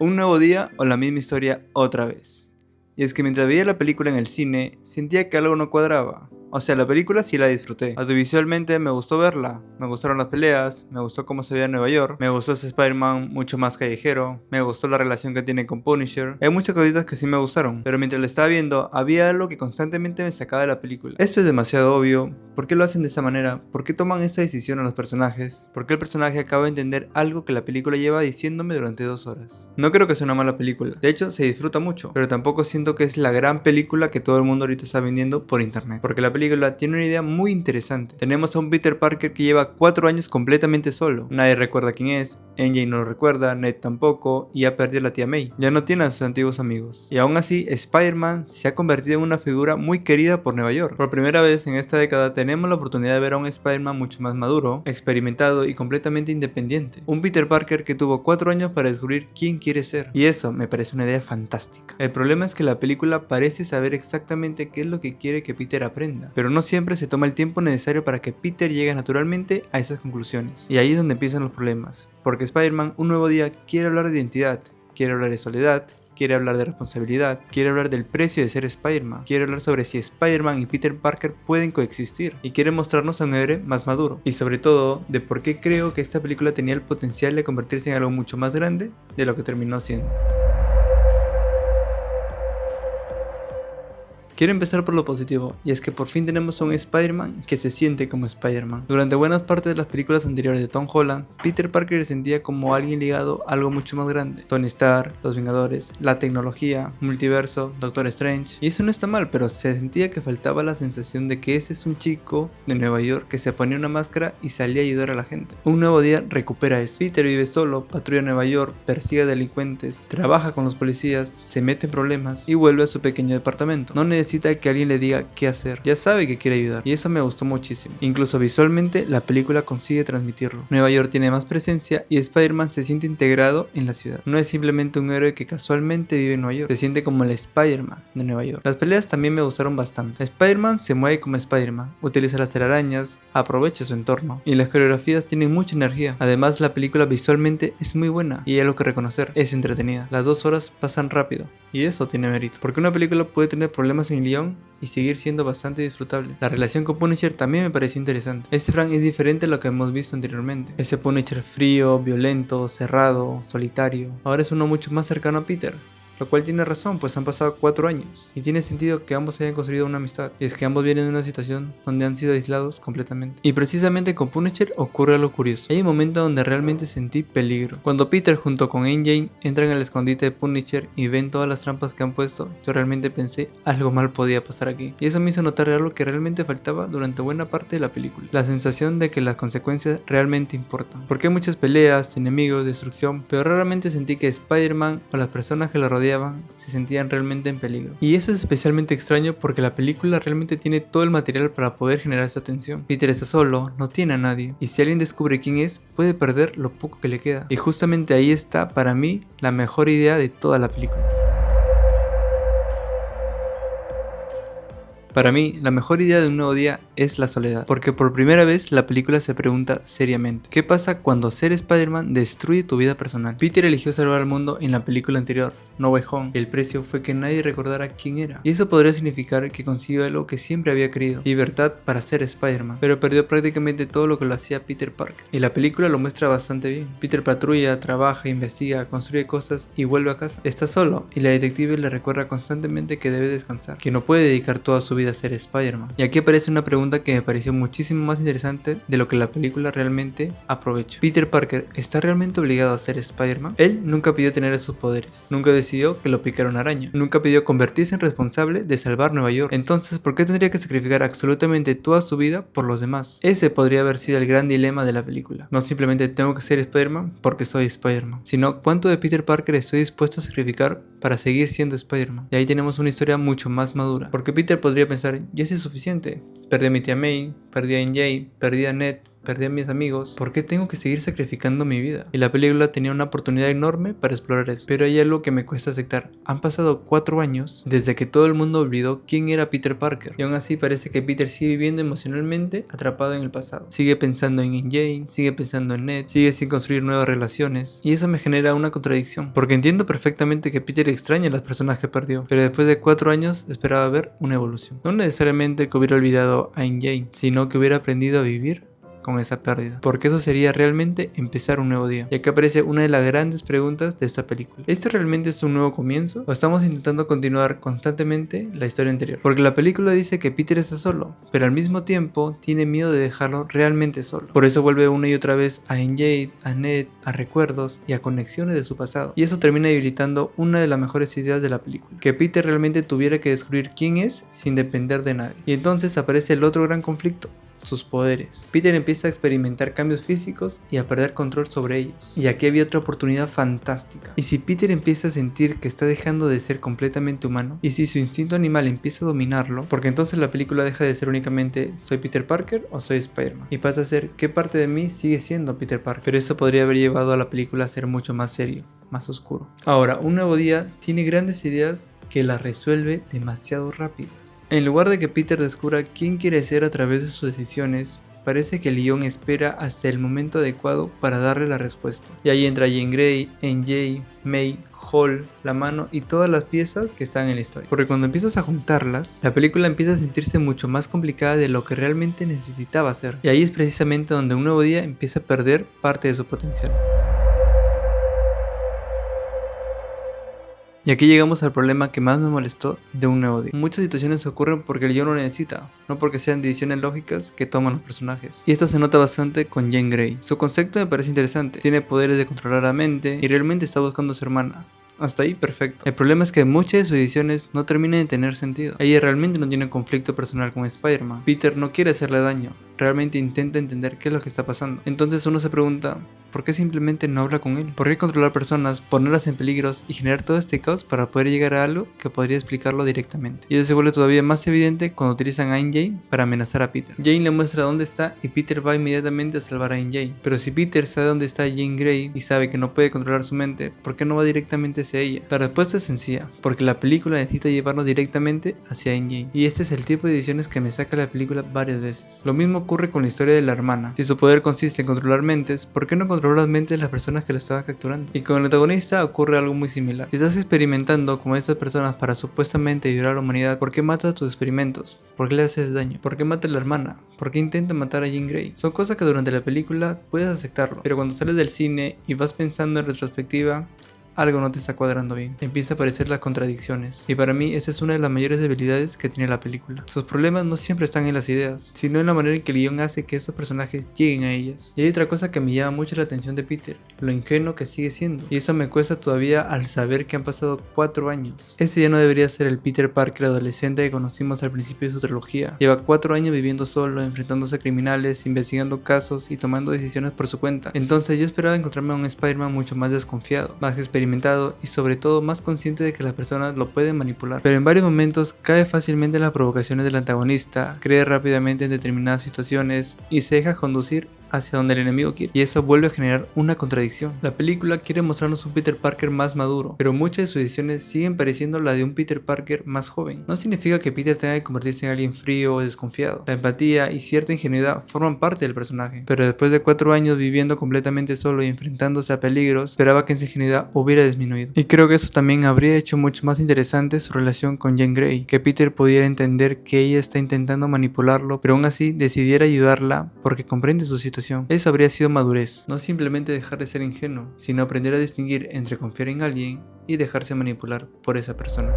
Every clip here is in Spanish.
Un nuevo día o la misma historia otra vez. Y es que mientras veía la película en el cine, sentía que algo no cuadraba. O sea, la película sí la disfruté. Audiovisualmente me gustó verla. Me gustaron las peleas, me gustó cómo se veía Nueva York, me gustó ese Spider-Man mucho más callejero, me gustó la relación que tiene con Punisher. Hay muchas cositas que sí me gustaron, pero mientras la estaba viendo, había algo que constantemente me sacaba de la película. Esto es demasiado obvio. ¿Por qué lo hacen de esa manera? ¿Por qué toman esa decisión a los personajes? ¿Por qué el personaje acaba de entender algo que la película lleva diciéndome durante 2 horas? No creo que sea una mala película. De hecho, se disfruta mucho, pero tampoco siento que es la gran película que todo el mundo ahorita está vendiendo por internet. Porque la película tiene una idea muy interesante. Tenemos a un Peter Parker que lleva 4 años completamente solo. Nadie recuerda quién es, MJ no lo recuerda, Ned tampoco, y ya perdió a la tía May. Ya no tiene a sus antiguos amigos. Y aún así, Spider-Man se ha convertido en una figura muy querida por Nueva York. Por primera vez en esta década tenemos la oportunidad de ver a un Spider-Man mucho más maduro, experimentado y completamente independiente. Un Peter Parker que tuvo 4 años para descubrir quién quiere ser. Y eso me parece una idea fantástica. El problema es que la película parece saber exactamente qué es lo que quiere que Peter aprenda, pero no siempre se toma el tiempo necesario para que Peter llegue naturalmente a esas conclusiones. Y ahí es donde empiezan los problemas, porque Spider-Man un nuevo día quiere hablar de identidad, quiere hablar de soledad, quiere hablar de responsabilidad, quiere hablar del precio de ser Spider-Man, quiere hablar sobre si Spider-Man y Peter Parker pueden coexistir, y quiere mostrarnos a un héroe más maduro, y sobre todo de por qué creo que esta película tenía el potencial de convertirse en algo mucho más grande de lo que terminó siendo. Quiero empezar por lo positivo, y es que por fin tenemos a un Spider-Man que se siente como Spider-Man. Durante buenas partes de las películas anteriores de Tom Holland, Peter Parker se sentía como alguien ligado a algo mucho más grande. Tony Stark, los Vengadores, la tecnología, multiverso, Doctor Strange. Y eso no está mal, pero se sentía que faltaba la sensación de que ese es un chico de Nueva York que se ponía una máscara y salía a ayudar a la gente. Un nuevo día recupera eso. Peter vive solo, patrulla Nueva York, persigue a delincuentes, trabaja con los policías, se mete en problemas y vuelve a su pequeño departamento. No necesita que alguien le diga qué hacer, ya sabe que quiere ayudar, y eso me gustó muchísimo. Incluso visualmente la película consigue transmitirlo. Nueva York tiene más presencia y Spider-Man se siente integrado en la ciudad. No es simplemente un héroe que casualmente vive en Nueva York, se siente como el Spider-Man de Nueva York. Las peleas también me gustaron bastante. Spider-Man se mueve como Spider-Man, utiliza las telarañas, aprovecha su entorno, y las coreografías tienen mucha energía. Además, la película visualmente es muy buena y hay algo que reconocer, es entretenida. Las 2 horas pasan rápido y eso tiene mérito, porque una película puede tener problemas en el guión y seguir siendo bastante disfrutable. La relación con Punisher también me pareció interesante. Este Frank es diferente a lo que hemos visto anteriormente. Ese Punisher frío, violento, cerrado, solitario. Ahora es uno mucho más cercano a Peter. Lo cual tiene razón, pues han pasado 4 años y tiene sentido que ambos hayan construido una amistad, y es que ambos vienen de una situación donde han sido aislados completamente. Y precisamente con Punisher ocurre algo curioso. Hay un momento donde realmente sentí peligro. Cuando Peter junto con MJ entran al escondite de Punisher y ven todas las trampas que han puesto, yo realmente pensé algo mal podía pasar aquí. Y eso me hizo notar algo que realmente faltaba durante buena parte de la película. La sensación de que las consecuencias realmente importan. Porque hay muchas peleas, enemigos, destrucción, pero raramente sentí que Spider-Man o las personas que lo rodeaban se sentían realmente en peligro. Y eso es especialmente extraño porque la película realmente tiene todo el material para poder generar esa tensión. Peter está solo, no tiene a nadie, y si alguien descubre quién es, puede perder lo poco que le queda. Y justamente ahí está, para mí, la mejor idea de toda la película. Para mí, la mejor idea de un nuevo día es la soledad, porque por primera vez la película se pregunta seriamente, ¿qué pasa cuando ser Spider-Man destruye tu vida personal? Peter eligió salvar al mundo en la película anterior, No Way Home, y el precio fue que nadie recordara quién era, y eso podría significar que consiguió algo que siempre había querido, libertad para ser Spider-Man, pero perdió prácticamente todo lo que lo hacía Peter Parker, y la película lo muestra bastante bien. Peter patrulla, trabaja, investiga, construye cosas y vuelve a casa. Está solo, y la detective le recuerda constantemente que debe descansar, que no puede dedicar toda su vida a ser Spider-Man. Y aquí aparece una pregunta que me pareció muchísimo más interesante de lo que la película realmente aprovecha. ¿Peter Parker está realmente obligado a ser Spider-Man? Él nunca pidió tener esos poderes, nunca decidió que lo picara una araña, nunca pidió convertirse en responsable de salvar Nueva York. Entonces, ¿por qué tendría que sacrificar absolutamente toda su vida por los demás? Ese podría haber sido el gran dilema de la película. No simplemente tengo que ser Spider-Man porque soy Spider-Man, sino cuánto de Peter Parker estoy dispuesto a sacrificar para seguir siendo Spider-Man. Y ahí tenemos una historia mucho más madura, porque Peter podría pensar, ya es suficiente, perdí a mi tía May, perdí a MJ, perdí a Ned, perdí a mis amigos, ¿por qué tengo que seguir sacrificando mi vida? Y la película tenía una oportunidad enorme para explorar eso. Pero hay algo que me cuesta aceptar. Han pasado 4 años desde que todo el mundo olvidó quién era Peter Parker. Y aún así parece que Peter sigue viviendo emocionalmente atrapado en el pasado. Sigue pensando en Jane, sigue pensando en Ned, sigue sin construir nuevas relaciones. Y eso me genera una contradicción. Porque entiendo perfectamente que Peter extraña a las personas que perdió. Pero después de 4 años esperaba ver una evolución. No necesariamente que hubiera olvidado a Jane, sino que hubiera aprendido a vivir con esa pérdida, porque eso sería realmente empezar un nuevo día. Y aquí aparece una de las grandes preguntas de esta película: ¿este realmente es un nuevo comienzo? ¿O estamos intentando continuar constantemente la historia anterior? Porque la película dice que Peter está solo, pero al mismo tiempo tiene miedo de dejarlo realmente solo. Por eso vuelve una y otra vez a MJ, a Ned, a recuerdos y a conexiones de su pasado. Y eso termina debilitando una de las mejores ideas de la película: que Peter realmente tuviera que descubrir quién es sin depender de nadie. Y entonces aparece el otro gran conflicto: sus poderes. Peter empieza a experimentar cambios físicos y a perder control sobre ellos. Y aquí había otra oportunidad fantástica. ¿Y si Peter empieza a sentir que está dejando de ser completamente humano? ¿Y si su instinto animal empieza a dominarlo? Porque entonces la película deja de ser únicamente ¿soy Peter Parker o soy Spider-Man? Y pasa a ser ¿qué parte de mí sigue siendo Peter Parker? Pero eso podría haber llevado a la película a ser mucho más serio, más oscuro. Ahora, Un Nuevo Día tiene grandes ideas que las resuelve demasiado rápidas. En lugar de que Peter descubra quién quiere ser a través de sus decisiones, parece que el guión espera hasta el momento adecuado para darle la respuesta. Y ahí entra Jean Grey, MJ, May, Hall, la mano y todas las piezas que están en la historia. Porque cuando empiezas a juntarlas, la película empieza a sentirse mucho más complicada de lo que realmente necesitaba ser. Y ahí es precisamente donde Un Nuevo Día empieza a perder parte de su potencial. Y aquí llegamos al problema que más me molestó de Un Nuevo Día. Muchas situaciones ocurren porque el guion lo necesita, no porque sean decisiones lógicas que toman los personajes. Y esto se nota bastante con Jean Grey. Su concepto me parece interesante, tiene poderes de controlar la mente y realmente está buscando a su hermana. Hasta ahí perfecto. El problema es que muchas de sus decisiones no terminan de tener sentido. Ella realmente no tiene un conflicto personal con Spider-Man. Peter no quiere hacerle daño, realmente intenta entender qué es lo que está pasando. Entonces uno se pregunta, ¿por qué simplemente no habla con él? ¿Por qué controlar personas, ponerlas en peligros y generar todo este caos para poder llegar a algo que podría explicarlo directamente? Y eso se vuelve todavía más evidente cuando utilizan a MJ para amenazar a Peter. Jane le muestra dónde está y Peter va inmediatamente a salvar a MJ. Pero si Peter sabe dónde está Jean Grey y sabe que no puede controlar su mente, ¿por qué no va directamente hacia ella? La respuesta es sencilla, porque la película necesita llevarnos directamente hacia MJ. Y este es el tipo de decisiones que me saca la película varias veces. Lo mismo ocurre con la historia de la hermana. Si su poder consiste en controlar mentes, ¿por qué no controlar las mentes de las personas que lo estaban capturando? Y con el antagonista ocurre algo muy similar. Si estás experimentando con estas personas para supuestamente ayudar a la humanidad, ¿por qué matas tus experimentos? ¿Por qué le haces daño? ¿Por qué mata a la hermana? ¿Por qué intenta matar a Jean Grey? Son cosas que durante la película puedes aceptarlo, pero cuando sales del cine y vas pensando en retrospectiva, algo no te está cuadrando bien. Empieza a aparecer las contradicciones. Y para mí esa es una de las mayores debilidades que tiene la película. Sus problemas no siempre están en las ideas, sino en la manera en que el guión hace que estos personajes lleguen a ellas. Y hay otra cosa que me llama mucho la atención de Peter: lo ingenuo que sigue siendo. Y eso me cuesta todavía al saber que han pasado 4 años. Ese ya no debería ser el Peter Parker adolescente que conocimos al principio de su trilogía. Lleva 4 años viviendo solo, enfrentándose a criminales, investigando casos y tomando decisiones por su cuenta. Entonces yo esperaba encontrarme a un Spider-Man mucho más desconfiado, más experimentado y sobre todo más consciente de que las personas lo pueden manipular. Pero en varios momentos cae fácilmente en las provocaciones del antagonista, cree rápidamente en determinadas situaciones y se deja conducir hacia donde el enemigo quiere, y eso vuelve a generar una contradicción. La película quiere mostrarnos un Peter Parker más maduro, pero muchas de sus decisiones siguen pareciendo la de un Peter Parker más joven. No significa que Peter tenga que convertirse en alguien frío o desconfiado. La empatía y cierta ingenuidad forman parte del personaje, pero después de 4 años viviendo completamente solo y enfrentándose a peligros, esperaba que esa ingenuidad hubiera disminuido. Y creo que eso también habría hecho mucho más interesante su relación con Jean Grey, que Peter pudiera entender que ella está intentando manipularlo, pero aún así decidiera ayudarla porque comprende su situación. Eso habría sido madurez, no simplemente dejar de ser ingenuo, sino aprender a distinguir entre confiar en alguien y dejarse manipular por esa persona.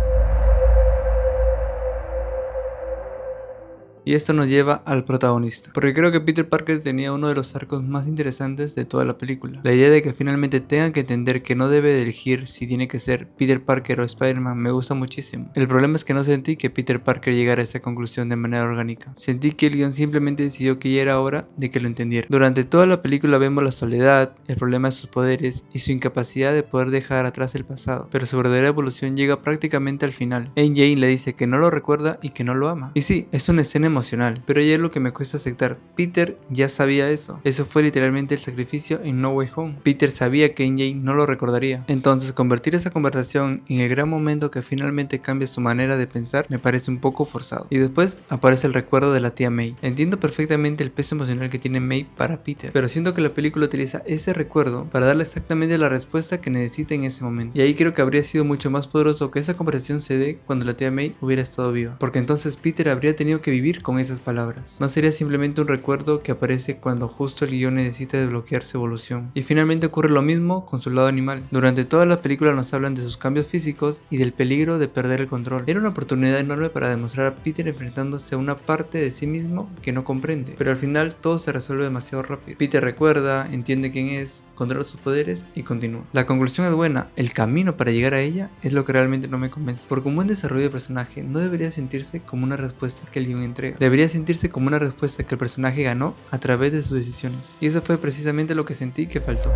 Y esto nos lleva al protagonista, porque creo que Peter Parker tenía uno de los arcos más interesantes de toda la película. La idea de que finalmente tenga que entender que no debe de elegir si tiene que ser Peter Parker o Spider-Man me gusta muchísimo. El problema es que no sentí que Peter Parker llegara a esa conclusión de manera orgánica. Sentí que el guion simplemente decidió que ya era hora de que lo entendiera. Durante toda la película vemos la soledad, el problema de sus poderes y su incapacidad de poder dejar atrás el pasado, pero su verdadera evolución llega prácticamente al final. MJ le dice que no lo recuerda y que no lo ama. Y sí, es una escena emocional, pero hay algo que me cuesta aceptar. Peter ya sabía eso. Eso fue literalmente el sacrificio en No Way Home. Peter sabía que MJ no lo recordaría. Entonces, convertir esa conversación en el gran momento que finalmente cambia su manera de pensar me parece un poco forzado. Y después aparece el recuerdo de la tía May. Entiendo perfectamente el peso emocional que tiene May para Peter, pero siento que la película utiliza ese recuerdo para darle exactamente la respuesta que necesita en ese momento. Y ahí creo que habría sido mucho más poderoso que esa conversación se dé cuando la tía May hubiera estado viva, porque entonces Peter habría tenido que vivir con esas palabras. No sería simplemente un recuerdo que aparece cuando justo el guión necesita desbloquear su evolución. Y finalmente ocurre lo mismo con su lado animal. Durante toda la película nos hablan de sus cambios físicos y del peligro de perder el control. Era una oportunidad enorme para demostrar a Peter enfrentándose a una parte de sí mismo que no comprende, pero al final todo se resuelve demasiado rápido. Peter recuerda, entiende quién es, controla sus poderes y continúa. La conclusión es buena, el camino para llegar a ella es lo que realmente no me convence, porque un buen desarrollo de personaje no debería sentirse como una respuesta que el guion entrega, debería sentirse como una respuesta que el personaje ganó a través de sus decisiones, y eso fue precisamente lo que sentí que faltó.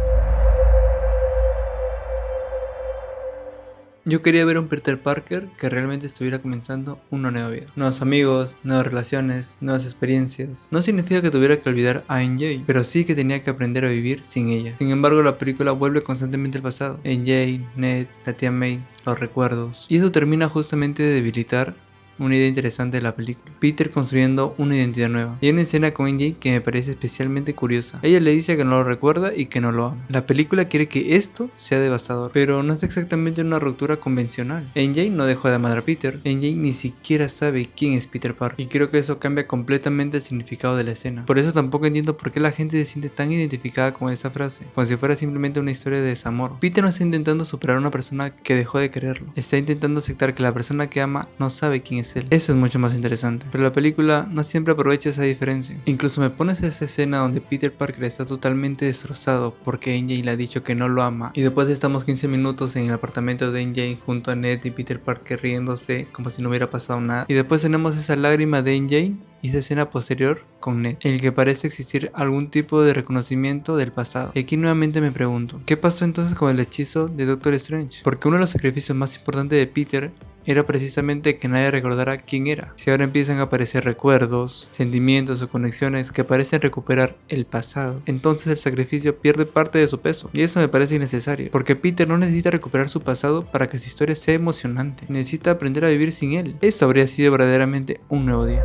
Yo quería ver a un Peter Parker que realmente estuviera comenzando una nueva vida. Nuevos amigos, nuevas relaciones, nuevas experiencias. No significa que tuviera que olvidar a MJ, pero sí que tenía que aprender a vivir sin ella. Sin embargo, la película vuelve constantemente al pasado. MJ, Ned, la tía May, los recuerdos. Y eso termina justamente de debilitar una idea interesante de la película. Peter construyendo una identidad nueva. Y hay una escena con MJ que me parece especialmente curiosa. Ella le dice que no lo recuerda y que no lo ama. La película quiere que esto sea devastador, pero no es exactamente una ruptura convencional. MJ no dejó de amar a Peter. MJ ni siquiera sabe quién es Peter Parker. Y creo que eso cambia completamente el significado de la escena. Por eso tampoco entiendo por qué la gente se siente tan identificada con esa frase, como si fuera simplemente una historia de desamor. Peter no está intentando superar a una persona que dejó de quererlo. Está intentando aceptar que la persona que ama no sabe quién es él. Eso es mucho más interesante, pero la película no siempre aprovecha esa diferencia. Incluso me pones esa escena donde Peter Parker está totalmente destrozado porque MJ le ha dicho que no lo ama, y después estamos 15 minutos en el apartamento de MJ junto a Ned y Peter Parker riéndose como si no hubiera pasado nada, y después tenemos esa lágrima de MJ y esa escena posterior con Ned, en el que parece existir algún tipo de reconocimiento del pasado. Y aquí nuevamente me pregunto, ¿qué pasó entonces con el hechizo de Doctor Strange? Porque uno de los sacrificios más importantes de Peter era precisamente que nadie recordara quién era. Si ahora empiezan a aparecer recuerdos, sentimientos o conexiones que parecen recuperar el pasado, entonces el sacrificio pierde parte de su peso. Y eso me parece innecesario, porque Peter no necesita recuperar su pasado para que su historia sea emocionante. Necesita aprender a vivir sin él. Eso habría sido verdaderamente un nuevo día.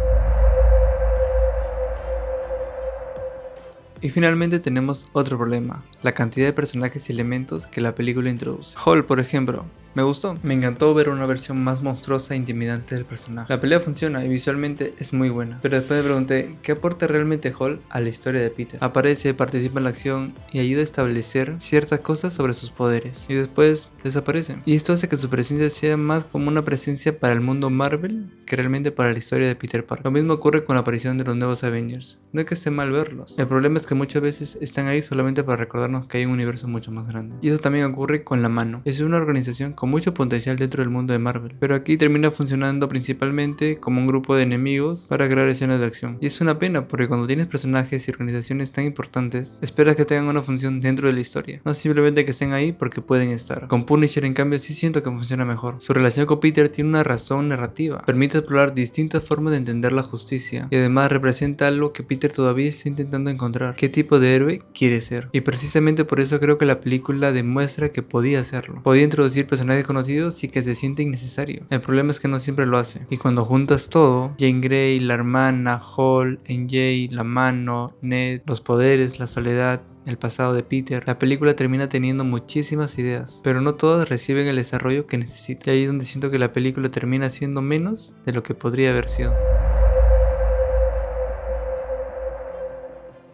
Y finalmente tenemos otro problema, la cantidad de personajes y elementos que la película introduce. Hall, por ejemplo, me gustó, me encantó ver una versión más monstruosa e intimidante del personaje. La pelea funciona y visualmente es muy buena, pero después me pregunté, ¿qué aporta realmente Hall a la historia de Peter? Aparece, participa en la acción y ayuda a establecer ciertas cosas sobre sus poderes, y después desaparece. Y esto hace que su presencia sea más como una presencia para el mundo Marvel que realmente para la historia de Peter Parker. Lo mismo ocurre con la aparición de los nuevos Avengers. No es que esté mal verlos, el problema es que muchas veces están ahí solamente para recordarnos que hay un universo mucho más grande. Y eso también ocurre con La Mano. Es una organización con mucho potencial dentro del mundo de Marvel, pero aquí termina funcionando principalmente como un grupo de enemigos para crear escenas de acción. Y es una pena porque cuando tienes personajes y organizaciones tan importantes, esperas que tengan una función dentro de la historia, no simplemente que estén ahí porque pueden estar. Con Punisher en cambio sí siento que funciona mejor. Su relación con Peter tiene una razón narrativa, permite explorar distintas formas de entender la justicia y además representa algo que Peter todavía está intentando encontrar, qué tipo de héroe quiere ser. Y precisamente por eso creo que la película demuestra que podía hacerlo. Podía introducir personajes conocidos y que se siente innecesario. El problema es que no siempre lo hace. Y cuando juntas todo, Jane Grey, la hermana, Hall, MJ, La Mano, Ned, los poderes, la soledad, el pasado de Peter, la película termina teniendo muchísimas ideas, pero no todas reciben el desarrollo que necesita. Y ahí es donde siento que la película termina siendo menos de lo que podría haber sido.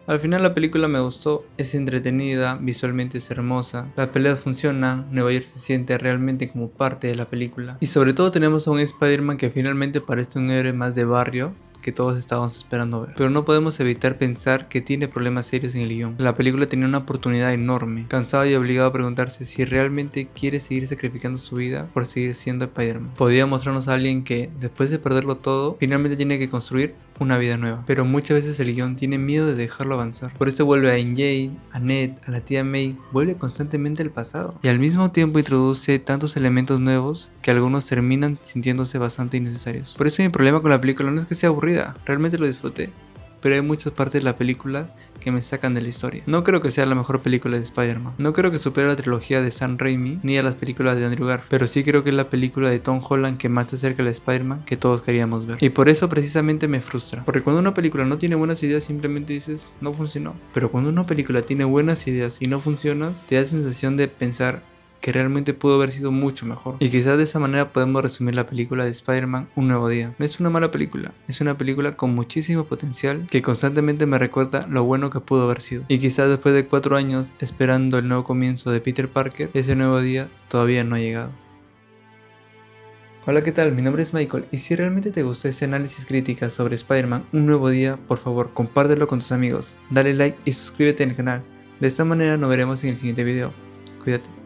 Al final la película me gustó, es entretenida, visualmente es hermosa, la pelea funciona, Nueva York se siente realmente como parte de la película. Y sobre todo tenemos a un Spider-Man que finalmente parece un héroe más de barrio que todos estábamos esperando ver. Pero no podemos evitar pensar que tiene problemas serios en el guión. La película tenía una oportunidad enorme, cansado y obligado a preguntarse si realmente quiere seguir sacrificando su vida por seguir siendo Spider-Man. Podía mostrarnos a alguien que, después de perderlo todo, finalmente tiene que construir una vida nueva, pero muchas veces el guión tiene miedo de dejarlo avanzar. Por eso vuelve a MJ, a Ned, a la tía May, vuelve constantemente al pasado y al mismo tiempo introduce tantos elementos nuevos que algunos terminan sintiéndose bastante innecesarios. Por eso mi problema con la película no es que sea aburrida, realmente lo disfruté, pero hay muchas partes de la película que me sacan de la historia. No creo que sea la mejor película de Spider-Man. No creo que supere a la trilogía de Sam Raimi ni a las películas de Andrew Garfield, pero sí creo que es la película de Tom Holland que más se acerca al Spider-Man que todos queríamos ver. Y por eso precisamente me frustra, porque cuando una película no tiene buenas ideas simplemente dices, no funcionó. Pero cuando una película tiene buenas ideas y no funciona, te da sensación de pensar que realmente pudo haber sido mucho mejor. Y quizás de esa manera podemos resumir la película de Spider-Man Un Nuevo Día. No es una mala película, es una película con muchísimo potencial que constantemente me recuerda lo bueno que pudo haber sido. Y quizás después de 4 años esperando el nuevo comienzo de Peter Parker, ese nuevo día todavía no ha llegado. Hola, ¿qué tal? Mi nombre es Michael y si realmente te gustó este análisis crítica sobre Spider-Man Un Nuevo Día, por favor compártelo con tus amigos, dale like y suscríbete al canal. De esta manera nos veremos en el siguiente video. Cuídate.